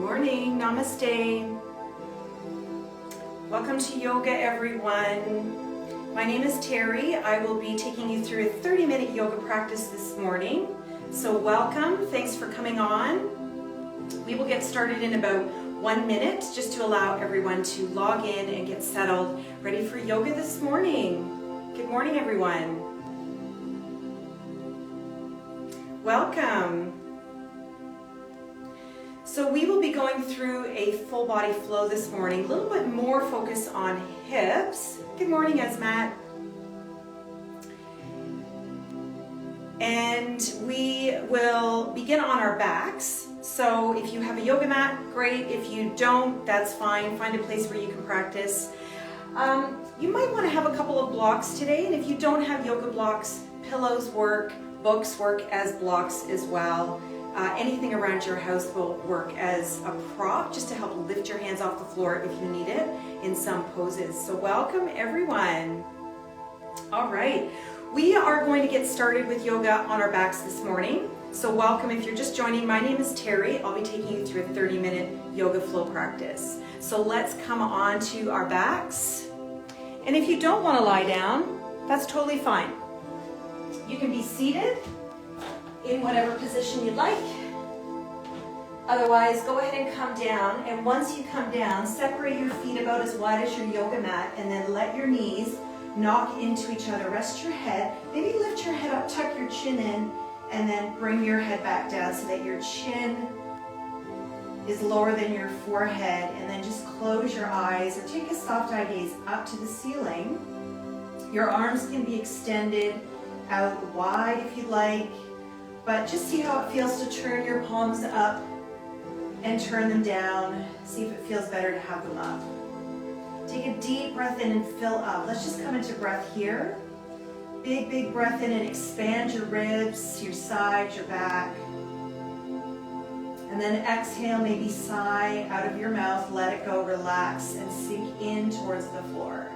morning, namaste. Welcome to yoga, everyone. My name is Terry. I will be taking you through a 30-minute yoga practice this morning. So welcome, thanks for coming on. We will get started in about 1 minute just to allow everyone to log in and get settled, ready for yoga this morning. Good morning, everyone. Welcome. So we will be going through a full body flow this morning, a little bit more focus on hips. Good morning, Esmat. And we will begin on our backs. So if you have a yoga mat, great. If you don't, that's fine. Find a place where you can practice. You might want to have a couple of blocks today, and if you don't have yoga blocks, pillows work, books work as blocks as well. Anything around your house will work as a prop just to help lift your hands off the floor if you need it in some poses. So welcome, everyone. All right, we are going to get started with yoga on our backs this morning. So welcome. If you're just joining, my name is Terry. I'll be taking you through a 30-minute yoga flow practice. So let's come on to our backs. And if you don't want to lie down, that's totally fine. You can be seated in whatever position you'd like. Otherwise, go ahead and come down. And once you come down, separate your feet about as wide as your yoga mat, and then let your knees knock into each other. Rest your head. Maybe lift your head up, tuck your chin in, and then bring your head back down so that your chin is lower than your forehead. And then just close your eyes or take a soft eye gaze up to the ceiling. Your arms can be extended out wide if you'd like, but just see how it feels to turn your palms up and turn them down. See if it feels better to have them up. Take a deep breath in and fill up. Let's just come into breath here. Big, big breath in and expand your ribs, your sides, your back. And then exhale, maybe sigh out of your mouth, let it go, relax, and sink in towards the floor.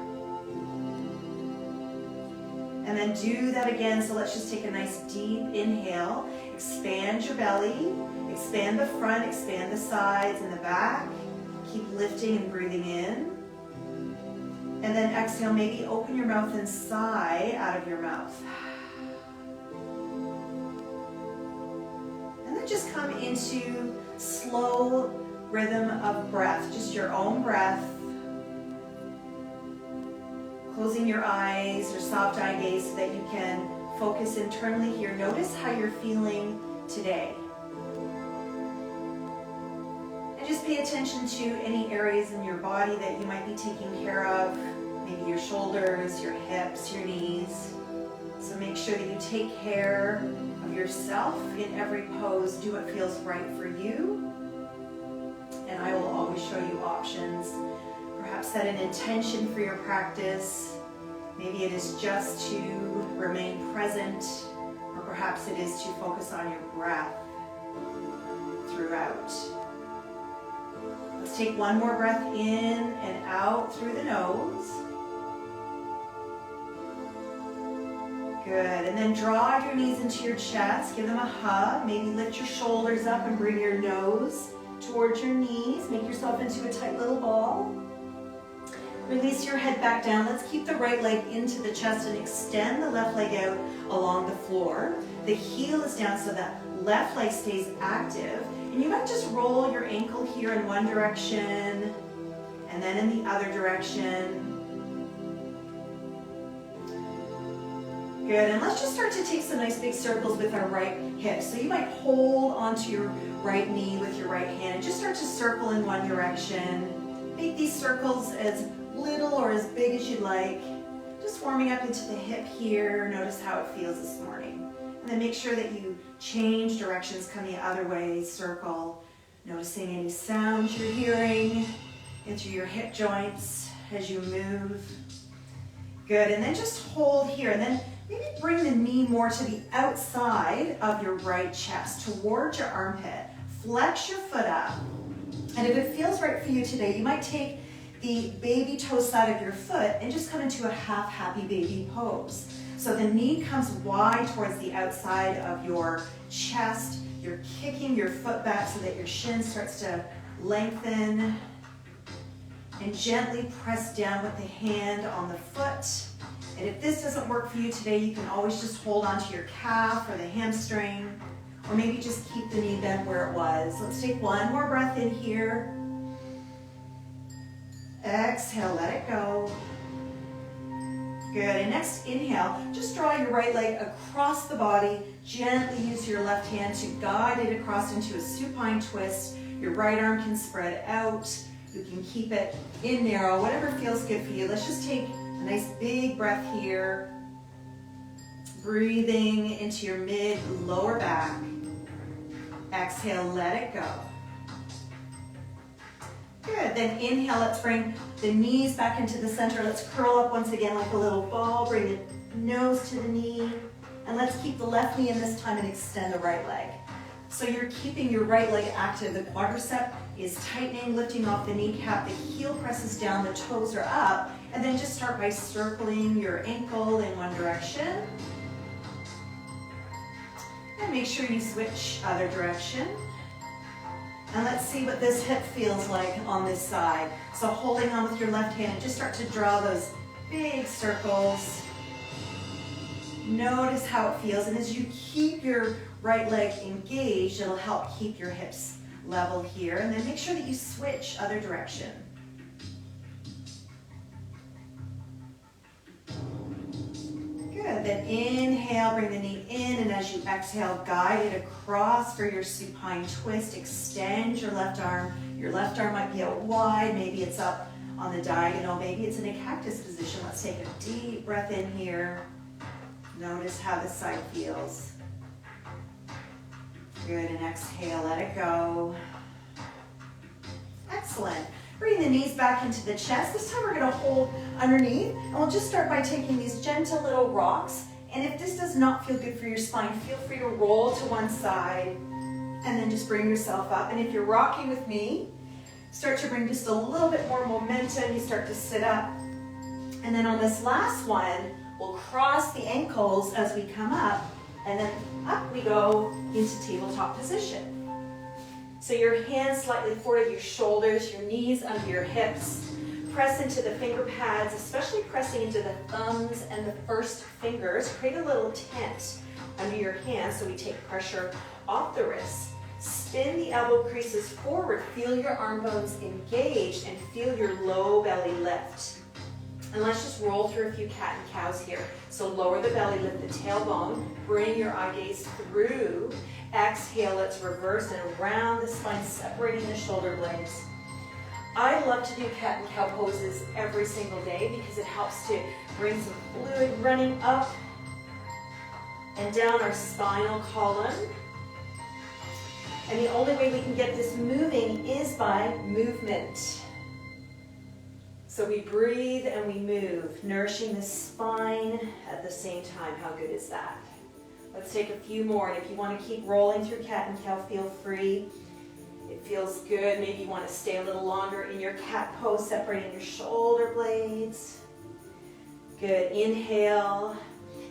And then do that again. So let's just take a nice deep inhale. Expand your belly, expand the front, expand the sides and the back. Keep lifting and breathing in. And then exhale, maybe open your mouth and sigh out of your mouth. And then just come into slow rhythm of breath, just your own breath. Closing your eyes or soft eye gaze so that you can focus internally here. Notice how you're feeling today. And just pay attention to any areas in your body that you might be taking care of. Maybe your shoulders, your hips, your knees. So make sure that you take care of yourself in every pose. Do what feels right for you. And I will always show you options. Perhaps set an intention for your practice. Maybe it is just to remain present, or perhaps it is to focus on your breath throughout. Let's take one more breath in and out through the nose. Good, and then draw your knees into your chest, give them a hug, maybe lift your shoulders up and bring your nose towards your knees, make yourself into a tight little ball. Release your head back down. Let's keep the right leg into the chest and extend the left leg out along the floor. The heel is down so that left leg stays active. And you might just roll your ankle here in one direction and then in the other direction. Good, and let's just start to take some nice big circles with our right hip. So you might hold onto your right knee with your right hand and just start to circle in one direction. Make these circles as little or as big as you'd like. Just warming up into the hip here. Notice how it feels this morning. And then make sure that you change directions, come the other way, circle. Noticing any sounds you're hearing into your hip joints as you move. Good, and then just hold here. And then maybe bring the knee more to the outside of your right chest, towards your armpit. Flex your foot up. And if it feels right for you today, you might take the baby toe side of your foot and just come into a half happy baby pose. So the knee comes wide towards the outside of your chest. You're kicking your foot back so that your shin starts to Lengthen and gently press down with the hand on the foot. And if this doesn't work for you today, you can always just hold onto your calf or the hamstring, or maybe just keep the knee bent where it was. Let's take one more breath in here. Exhale, let it go. Good, and next inhale, just draw your right leg across the body. Gently use your left hand to guide it across into a supine twist. Your right arm can spread out. You can keep it in narrow, whatever feels good for you. Let's just take a nice big breath here. Breathing into your mid-lower back. Exhale, let it go. Good, then inhale, let's bring the knees back into the center. Let's curl up once again like a little ball. Bring the nose to the knee. And let's keep the left knee in this time and extend the right leg. So you're keeping your right leg active. The quadricep is tightening, lifting off the kneecap. The heel presses down, the toes are up. And then just start by circling your ankle in one direction. And make sure you switch other direction. And let's see what this hip feels like on this side. So holding on with your left hand and just start to draw those big circles. Notice how it feels. And as you keep your right leg engaged, it'll help keep your hips level here. And then make sure that you switch other direction. Good, then inhale, bring the knee in, and as you exhale, guide it across for your supine twist. Extend your left arm. Your left arm might be out wide, maybe it's up on the diagonal, maybe it's in a cactus position. Let's take a deep breath in here. Notice how this side feels. Good, and exhale, let it go. Excellent. Bring the knees back into the chest. This time we're going to hold underneath, and we'll just start by taking these gentle little rocks. And if this does not feel good for your spine, feel free to roll to one side and then just bring yourself up. And if you're rocking with me, start to bring just a little bit more momentum. You start to sit up. And then on this last one, we'll cross the ankles as we come up, and then up we go into tabletop position. So your hands slightly forward, your shoulders, your knees under your hips. Press into the finger pads, especially pressing into the thumbs and the first fingers. Create a little tent under your hands so we take pressure off the wrists. Spin the elbow creases forward. Feel your arm bones engaged and feel your low belly lift. And let's just roll through a few cat and cows here. So lower the belly, lift the tailbone, bring your eye gaze through. Exhale, let's reverse and around the spine, separating the shoulder blades. I love to do cat and cow poses every single day because it helps to bring some fluid running up and down our spinal column. And the only way we can get this moving is by movement. So we breathe and we move, nourishing the spine at the same time. How good is that? Let's take a few more, and if you want to keep rolling through cat and cow, feel free. It feels good. Maybe you want to stay a little longer in your cat pose, separating your shoulder blades. Good, inhale.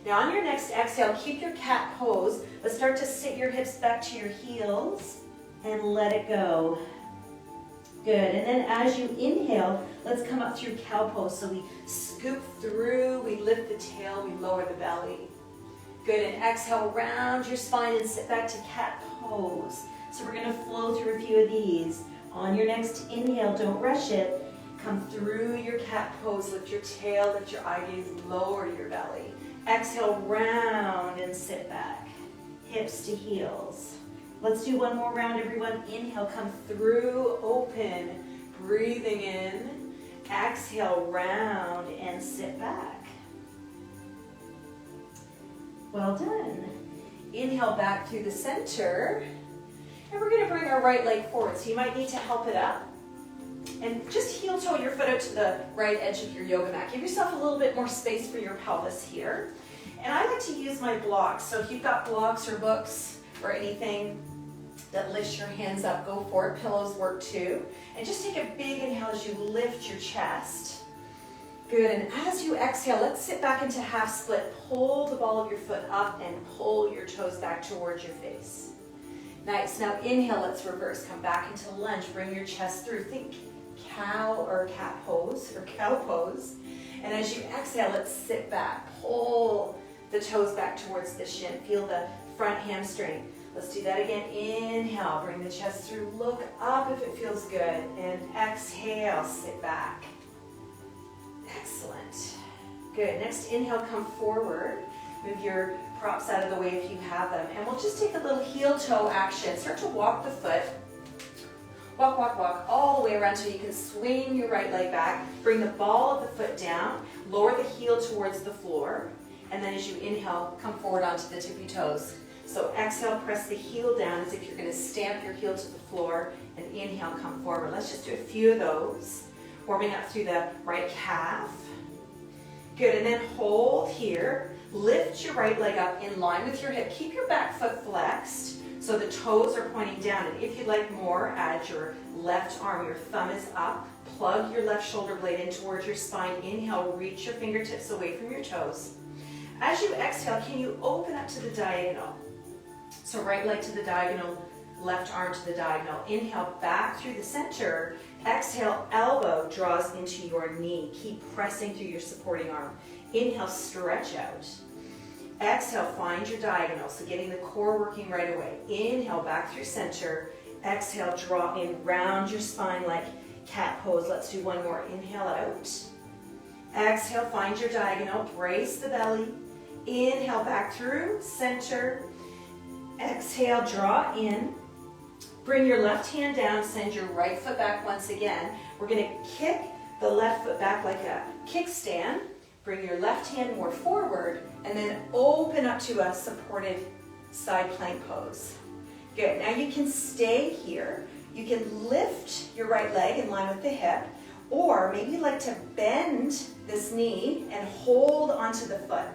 Now on your next exhale, keep your cat pose, but start to sit your hips back to your heels and let it go. Good, and then as you inhale, let's come up through cow pose. So we scoop through, we lift the tail, we lower the belly. Good, and exhale, round your spine and sit back to cat pose. So we're gonna flow through a few of these. On your next inhale, don't rush it. Come through your cat pose, lift your tail, lift your eye gaze, lower your belly. Exhale, round and sit back. Hips to heels. Let's do one more round, everyone. Inhale, come through, open, breathing in. Exhale, round and sit back. Well done. Inhale back through the center. And we're gonna bring our right leg forward. So you might need to help it up. And just heel toe your foot out to the right edge of your yoga mat. Give yourself a little bit more space for your pelvis here. And I like to use my blocks. So if you've got blocks or books or anything that lifts your hands up, go for it. Pillows work too. And just take a big inhale as you lift your chest. Good, and as you exhale, let's sit back into half split. Pull the ball of your foot up and pull your toes back towards your face. Nice. Now inhale, let's reverse. Come back into lunge. Bring your chest through. Think cow or cat pose or cow pose. And as you exhale, let's sit back. Pull the toes back towards the shin. Feel the front hamstring. Let's do that again. Inhale, bring the chest through. Look up if it feels good. And exhale, sit back. Excellent. Good. Next inhale, come forward. Move your props out of the way if you have them. And we'll just take a little heel toe action. Start to walk the foot. Walk, walk, walk all the way around so you can swing your right leg back. Bring the ball of the foot down. Lower the heel towards the floor. And then as you inhale, come forward onto the tippy toes. So exhale, press the heel down as if you're going to stamp your heel to the floor. And inhale, come forward. Let's just do a few of those. Warming up through the right calf. Good, and then hold here. Lift your right leg up in line with your hip. Keep your back foot flexed so the toes are pointing down. And if you'd like more, add your left arm. Your thumb is up. Plug your left shoulder blade in towards your spine. Inhale, reach your fingertips away from your toes. As you exhale, can you open up to the diagonal? So right leg to the diagonal, left arm to the diagonal. Inhale, back through the center. Exhale, elbow draws into your knee. Keep pressing through your supporting arm. Inhale, stretch out. Exhale, find your diagonal. So getting the core working right away. Inhale, back through center. Exhale, draw in, round your spine like cat pose. Let's do one more. Inhale out. Exhale, find your diagonal. Brace the belly. Inhale, back through center. Exhale, draw in. Bring your left hand down, send your right foot back once again. We're going to kick the left foot back like a kickstand. Bring your left hand more forward, and then open up to a supported side plank pose. Good. Now you can stay here. You can lift your right leg in line with the hip, or maybe you'd like to bend this knee and hold onto the foot.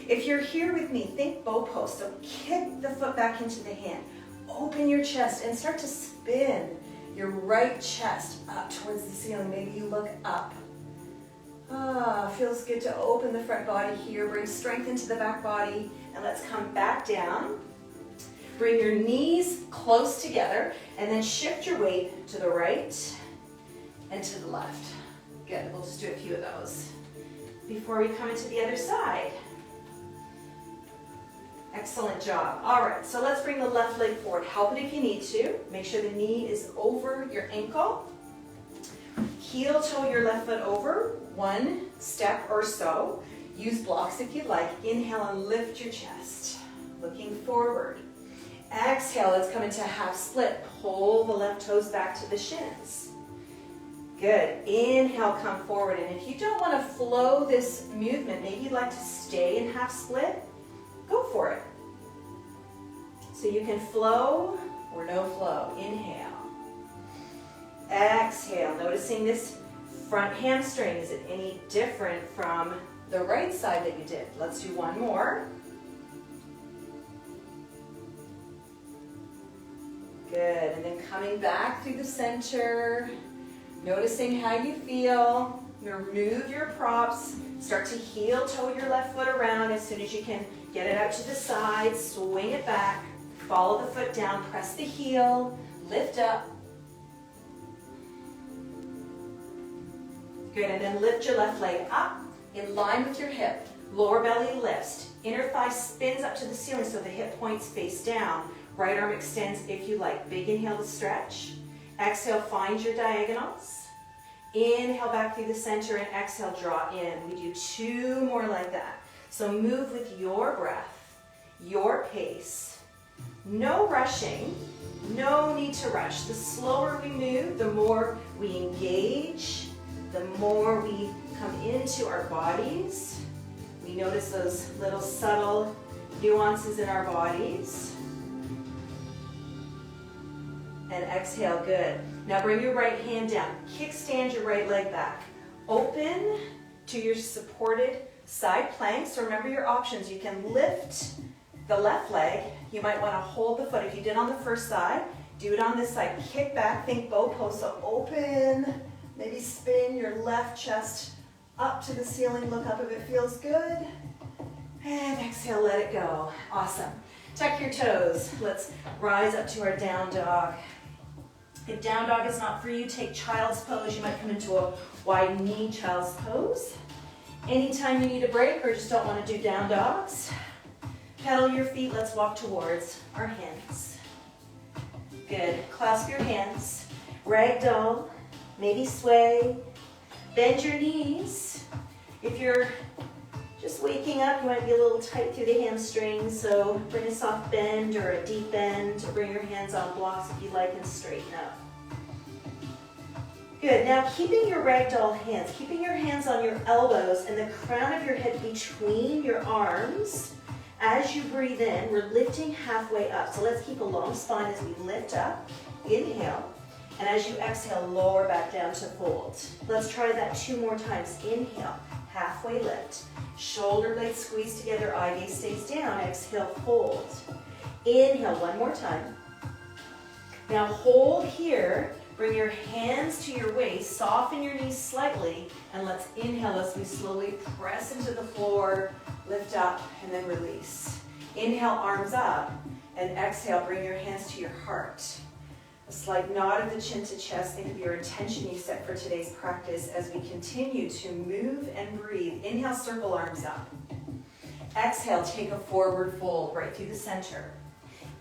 If you're here with me, think bow pose. So kick the foot back into the hand. Open your chest and start to spin your right chest up towards the ceiling. Maybe you look up. Feels good to open the front body here. Bring strength into the back body. And let's come back down. Bring your knees close together and then shift your weight to the right and to the left. Good. We'll just do a few of those before we come into the other side. Excellent job. All right, so let's bring the left leg forward. Help it if you need to. Make sure the knee is over your ankle. Heel toe your left foot over, one step or so. Use blocks if you like. Inhale and lift your chest. Looking forward. Exhale, let's come into half split. Pull the left toes back to the shins. Good. Inhale, come forward. And if you don't want to flow this movement, maybe you'd like to stay in half split. Go for it. So you can flow or no flow. Inhale. Exhale. Noticing this front hamstring. Is it any different from the right side that you did? Let's do one more. Good. And then coming back through the center. Noticing how you feel. Remove your props. Start to heel toe your left foot around as soon as you can. Get it out to the side, swing it back, follow the foot down, press the heel, lift up. Good, and then lift your left leg up in line with your hip. Lower belly lifts. Inner thigh spins up to the ceiling so the hip points face down. Right arm extends if you like. Big inhale to stretch. Exhale, find your diagonals. Inhale back through the center and exhale, draw in. We do two more like that. So move with your breath, your pace. No rushing, no need to rush. The slower we move, the more we engage, the more we come into our bodies. We notice those little subtle nuances in our bodies. And exhale, good. Now bring your right hand down. Kickstand your right leg back. Open to your supported side plank. So remember your options. You can lift the left leg. You might want to hold the foot. If you did on the first side, do it on this side. Kick back, think bow pose. So open, maybe spin your left chest up to the ceiling. Look up if it feels good. And exhale, let it go. Awesome. Tuck your toes. Let's rise up to our down dog. If down dog is not for you, take child's pose. You might come into a wide knee child's pose. Anytime you need a break or just don't want to do down dogs, pedal your feet. Let's walk towards our hands. Good. Clasp your hands. Ragdoll. Maybe sway. Bend your knees. If you're just waking up, you might be a little tight through the hamstrings, so bring a soft bend or a deep bend, or bring your hands on blocks if you like and straighten up. Good, now keeping your ragdoll hands, keeping your hands on your elbows and the crown of your head between your arms. As you breathe in, we're lifting halfway up. So let's keep a long spine as we lift up. Inhale. And as you exhale, lower back down to fold. Let's try that 2 more times. Inhale, halfway lift. Shoulder blades squeeze together, eye gaze stays down. Exhale, fold. Inhale, 1 more time. Now hold here. Bring your hands to your waist, soften your knees slightly, and let's inhale as we slowly press into the floor, lift up, and then release. Inhale, arms up, and exhale, bring your hands to your heart. A slight nod of the chin to chest. Think of your intention you set for today's practice as we continue to move and breathe. Inhale, circle arms up. Exhale, take a forward fold right through the center.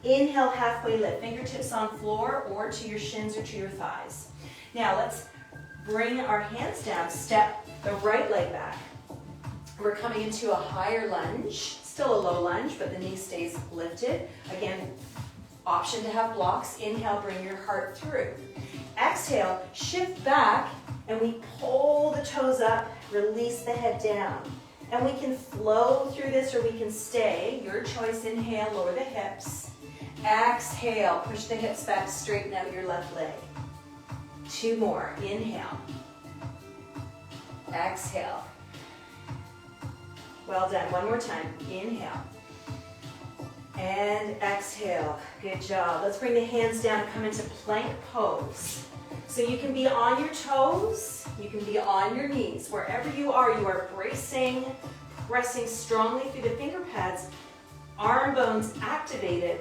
Inhale, halfway lift, fingertips on floor or to your shins or to your thighs. Now let's bring our hands down, step the right leg back. We're coming into a higher lunge, still a low lunge, but the knee stays lifted. Again, option to have blocks. Inhale, bring your heart through. Exhale, shift back, and we pull the toes up, release the head down. And we can flow through this or we can stay. Your choice. Inhale, lower the hips. Exhale, push the hips back, straighten out your left leg. 2 more. Inhale. Exhale. Well done. 1 more time. Inhale. And exhale. Good job. Let's bring the hands down and come into plank pose. So you can be on your toes, you can be on your knees. Wherever you are bracing, pressing strongly through the finger pads, arm bones activated,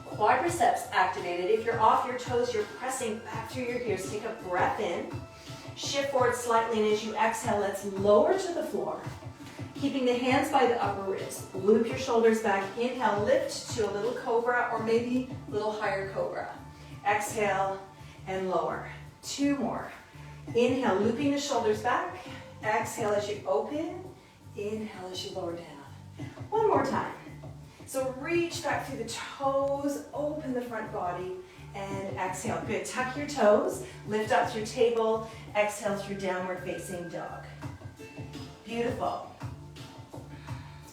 quadriceps activated. If you're off your toes, you're pressing back through your gears. Take a breath in, shift forward slightly, and as you exhale, let's lower to the floor. Keeping the hands by the upper ribs. Loop your shoulders back. Inhale, lift to a little cobra or maybe a little higher cobra. Exhale and lower. 2 more. Inhale, looping the shoulders back. Exhale as you open. Inhale as you lower down. 1 more time. So reach back through the toes, open the front body, and exhale. Good. Tuck your toes, lift up through table, exhale through downward facing dog. Beautiful.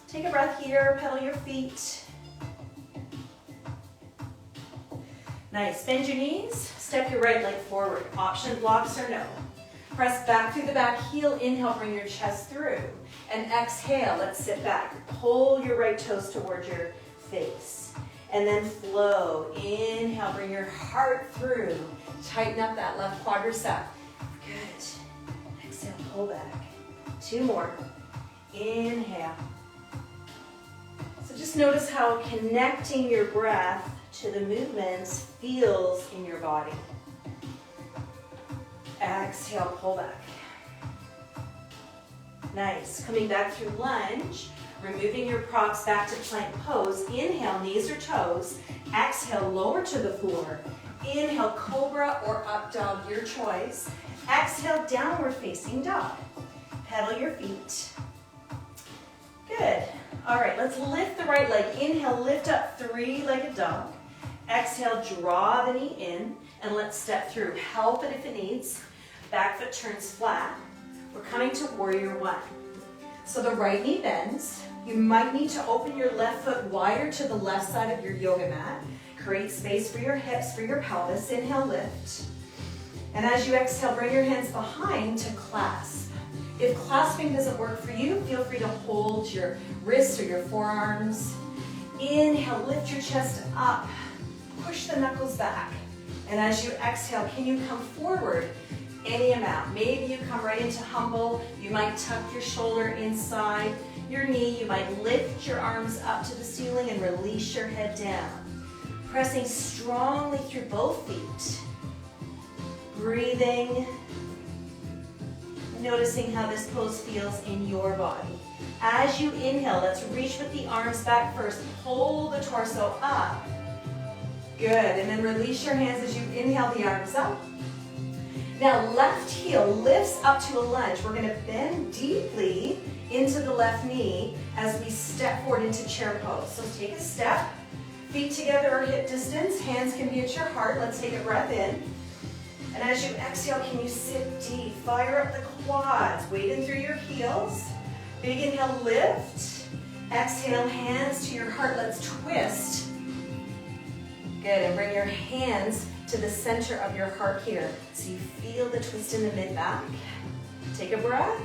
Take a breath here, pedal your feet. Nice. Bend your knees, step your right leg forward. Option blocks or no. Press back through the back heel. Inhale, bring your chest through. And exhale, let's sit back. Pull your right toes towards your face. And then flow. Inhale, bring your heart through. Tighten up that left quadricep. Good. Exhale, pull back. 2 more. Inhale. So just notice how connecting your breath to the movements feels in your body. Exhale, pull back. Nice. Coming back through lunge, removing your props back to plank pose. Inhale, knees or toes. Exhale, lower to the floor. Inhale, cobra or up dog, your choice. Exhale, downward facing dog. Pedal your feet. Good. All right, let's lift the right leg. Inhale, lift up, 3-legged dog. Exhale, draw the knee in, and let's step through. Help it if it needs. Back foot turns flat. We're coming to warrior 1. So the right knee bends. You might need to open your left foot wider to the left side of your yoga mat. Create space for your hips, for your pelvis. Inhale, lift. And as you exhale, bring your hands behind to clasp. If clasping doesn't work for you, feel free to hold your wrists or your forearms. Inhale, lift your chest up. Push the knuckles back. And as you exhale, can you come forward any amount? Maybe you come right into humble. You might tuck your shoulder inside. your knee, you might lift your arms up to the ceiling and release your head down. Pressing strongly through both feet. Breathing. Noticing how this pose feels in your body. As you inhale, let's reach with the arms back first. Pull the torso up. Good, and then release your hands as you inhale the arms up. Now left heel lifts up to a lunge. We're gonna bend deeply into the left knee as we step forward into chair pose. So take a step, feet together or hip distance, hands can be at your heart. Let's take a breath in. And as you exhale, can you sit deep? Fire up the quads, weight in through your heels. Big inhale, lift. Exhale, hands to your heart. Let's twist. Good, and bring your hands to the center of your heart here. So you feel the twist in the mid-back. Take a breath.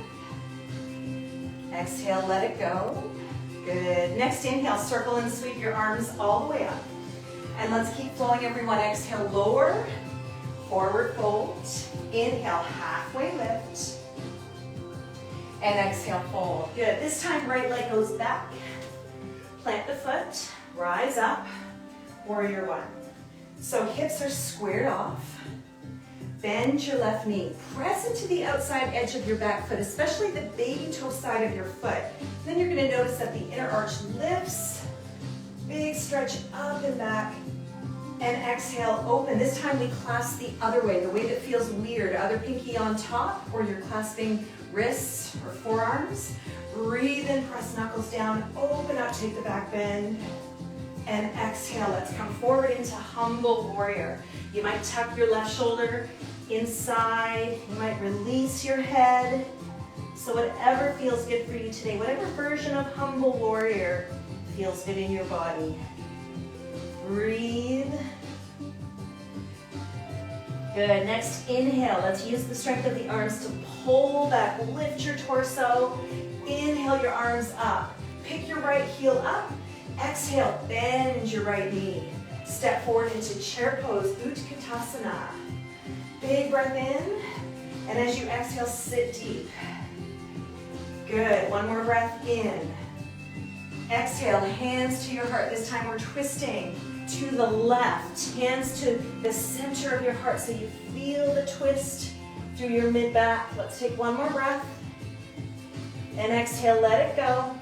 Exhale, let it go. Good. Next inhale, circle and sweep your arms all the way up. And let's keep flowing, everyone. Exhale, lower. Forward fold. Inhale, halfway lift. And exhale, fold. Good. This time, right leg goes back. Plant the foot. Rise up. Warrior one. So hips are squared off. Bend your left knee. Press into the outside edge of your back foot, especially the baby toe side of your foot. Then you're going to notice that the inner arch lifts. Big stretch up and back. And exhale, open. This time we clasp the other way, the way that feels weird. Other pinky on top, or you're clasping wrists or forearms. Breathe in, press knuckles down, open up, take the back bend. And exhale, let's come forward into humble warrior. You might tuck your left shoulder inside. You might release your head. So whatever feels good for you today, whatever version of humble warrior feels good in your body. Breathe. Good, next inhale. Let's use the strength of the arms to pull back, lift your torso. Inhale your arms up. Pick your right heel up. Exhale, bend your right knee. Step forward into chair pose, Utkatasana. Big breath in, and as you exhale, sit deep. Good, one more breath in. Exhale, hands to your heart. This time we're twisting to the left. Hands to the center of your heart so you feel the twist through your mid-back. Let's take one more breath. And exhale, let it go.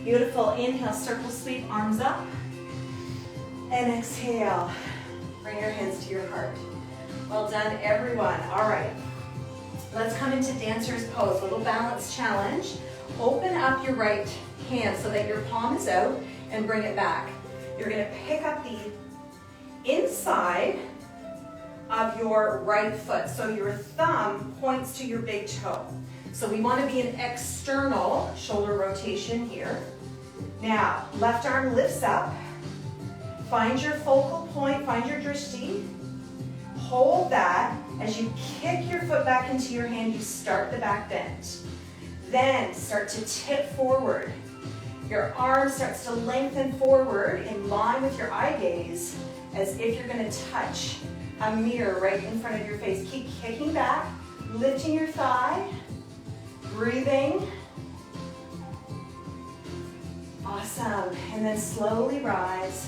Beautiful. Inhale, circle sweep, arms up. And exhale, bring your hands to your heart. Well done, everyone. All right, let's come into dancer's pose, little balance challenge. Open up your right hand so that your palm is out and bring it back. You're gonna pick up the inside of your right foot. So your thumb points to your big toe. So we wanna be an external shoulder rotation here. Now, left arm lifts up. Find your focal point, find your drishti. Hold that. As you kick your foot back into your hand, you start the back bend. Then start to tip forward. Your arm starts to lengthen forward in line with your eye gaze as if you're gonna touch a mirror right in front of your face. Keep kicking back, lifting your thigh, breathing. Awesome, and then slowly rise,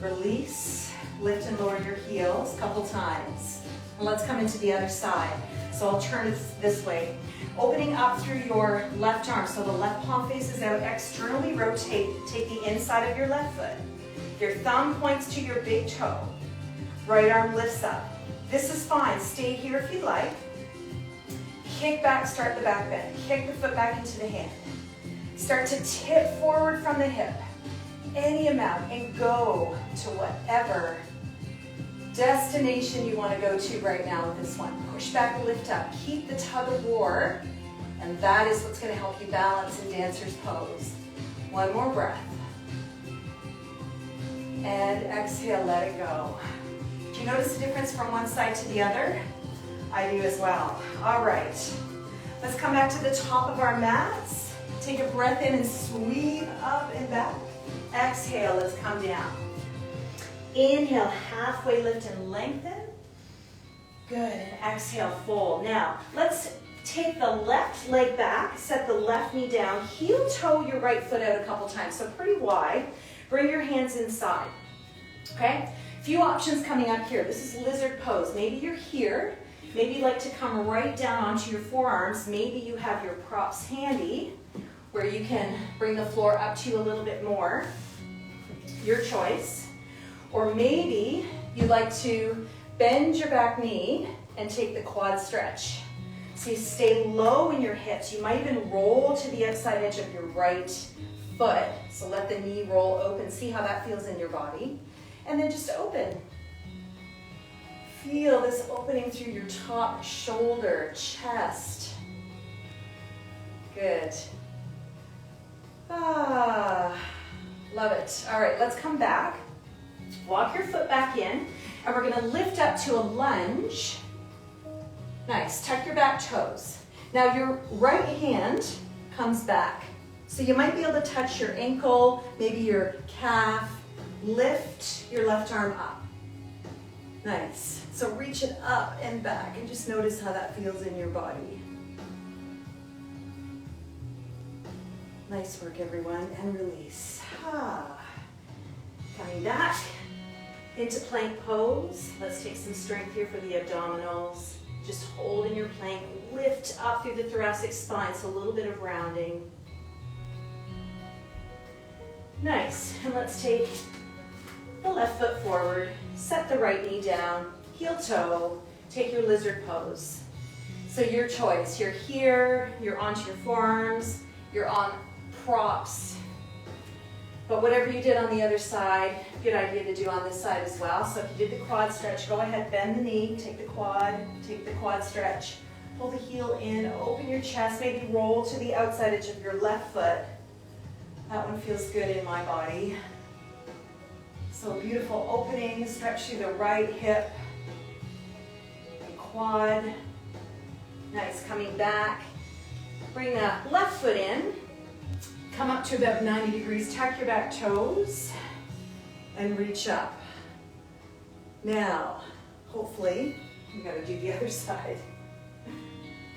release, lift and lower your heels a couple times. And let's come into the other side. So I'll turn it this way. Opening up through your left arm, so the left palm faces out, externally rotate, take the inside of your left foot. Your thumb points to your big toe. Right arm lifts up. This is fine, stay here if you like. Kick back, start the back bend. Kick the foot back into the hand. Start to tip forward from the hip, any amount, and go to whatever destination you want to go to right now with this one. Push back, lift up, keep the tug of war, and that is what's going to help you balance in dancer's pose. One more breath. And exhale, let it go. Do you notice the difference from one side to the other? I do as well. All right, let's come back to the top of our mats. Take a breath in and sweep up and back. Exhale, let's come down. Inhale, halfway lift and lengthen. Good, and exhale, fold. Now, let's Take the left leg back, set the left knee down, heel toe your right foot out a couple times, so pretty wide. Bring your hands inside, okay? Few options coming up here. This is lizard pose. Maybe you're here. Maybe you'd like to come right down onto your forearms. Maybe you have your props handy where you can bring the floor up to you a little bit more. Your choice. Or maybe you'd like to bend your back knee and take the quad stretch. So you stay low in your hips. You might even roll to the outside edge of your right foot. So let the knee roll open. See how that feels in your body. And then just open. Feel this opening through your top shoulder, chest. Good. Love it. All right, let's come back. Walk your foot back in, and we're gonna lift up to a lunge. Nice, tuck your back toes. Now your right hand comes back. So you might be able to touch your ankle, maybe your calf. Lift your left arm up. Nice. So reach it up and back and just notice how that feels in your body. Nice work, everyone, and release. Coming back into plank pose. Let's take some strength here for the abdominals. Just holding your plank, lift up through the thoracic spine, so a little bit of rounding. Nice, and let's take the left foot forward, set the right knee down, heel toe, take your lizard pose. So your choice, you're here, you're onto your forearms, you're on props. But whatever you did on the other side, good idea to do on this side as well. So if you did the quad stretch, go ahead, bend the knee, take the quad stretch, pull the heel in, open your chest, maybe roll to the outside edge of your left foot. That one feels good in my body. So beautiful opening, stretch through the right hip and quad. Nice, coming back. Bring the left foot in. Come up to about 90 degrees, tuck your back toes and reach up. Now, hopefully, you gotta do the other side.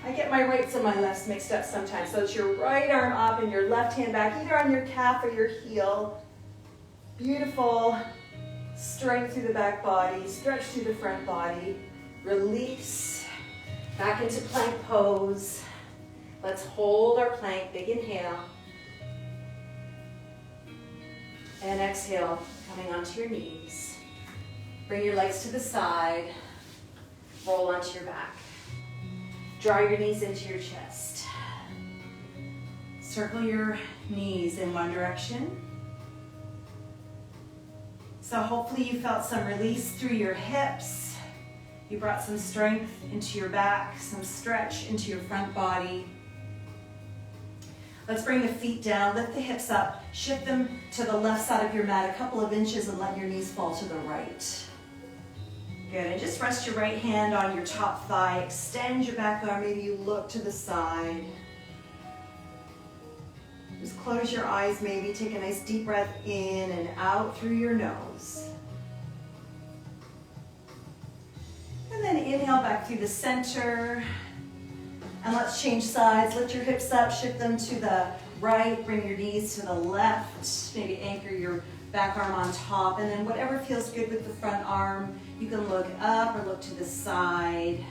I get my rights and my lefts mixed up sometimes. So it's your right arm up and your left hand back, either on your calf or your heel. Beautiful strength through the back body, stretch through the front body, release, back into plank pose. Let's hold our plank, big inhale. And exhale, coming onto your knees. Bring your legs to the side, roll onto your back. Draw your knees into your chest. Circle your knees in one direction. So hopefully you felt some release through your hips. You brought some strength into your back, some stretch into your front body. Let's bring the feet down, lift the hips up, shift them to the left side of your mat a couple of inches and let your knees fall to the right. Good, and just rest your right hand on your top thigh, extend your back arm, maybe you look to the side. Just close your eyes maybe, take a nice deep breath in and out through your nose. And then inhale back through the center. And let's change sides, lift your hips up, shift them to the right, bring your knees to the left, maybe anchor your back arm on top, and then whatever feels good with the front arm, you can look up or look to the side.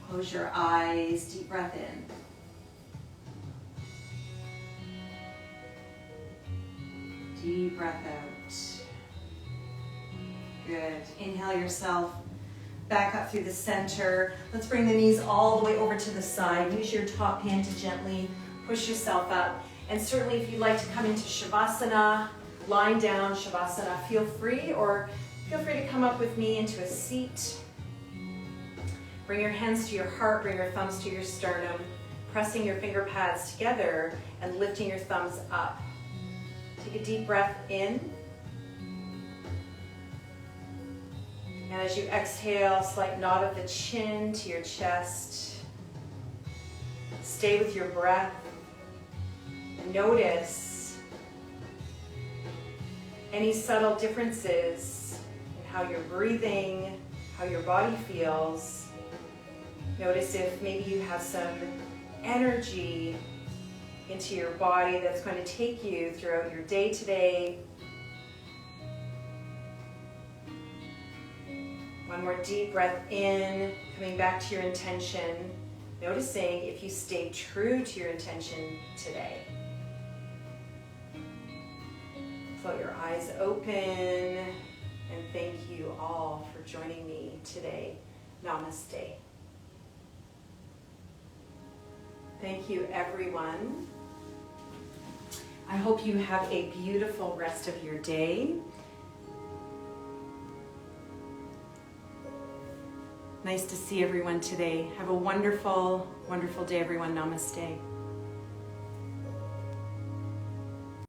Close your eyes, deep breath in. Deep breath out. Good. Inhale yourself back up through the center. Let's bring the knees all the way over to the side. Use your top hand to gently push yourself up. And certainly if you'd like to come into Shavasana, lying down Shavasana, feel free to come up with me into a seat. Bring your hands to your heart, bring your thumbs to your sternum, pressing your finger pads together and lifting your thumbs up. Take a deep breath in. And as you exhale, slight nod of the chin to your chest. Stay with your breath and notice any subtle differences in how you're breathing, how your body feels. Notice if maybe you have some energy into your body that's going to take you throughout your day today. One more deep breath in, coming back to your intention. Noticing if you stay true to your intention today. Float your eyes open, and thank you all for joining me today. Namaste. Thank you, everyone. I hope you have a beautiful rest of your day. Nice to see everyone today. Have a wonderful, wonderful day, everyone. Namaste.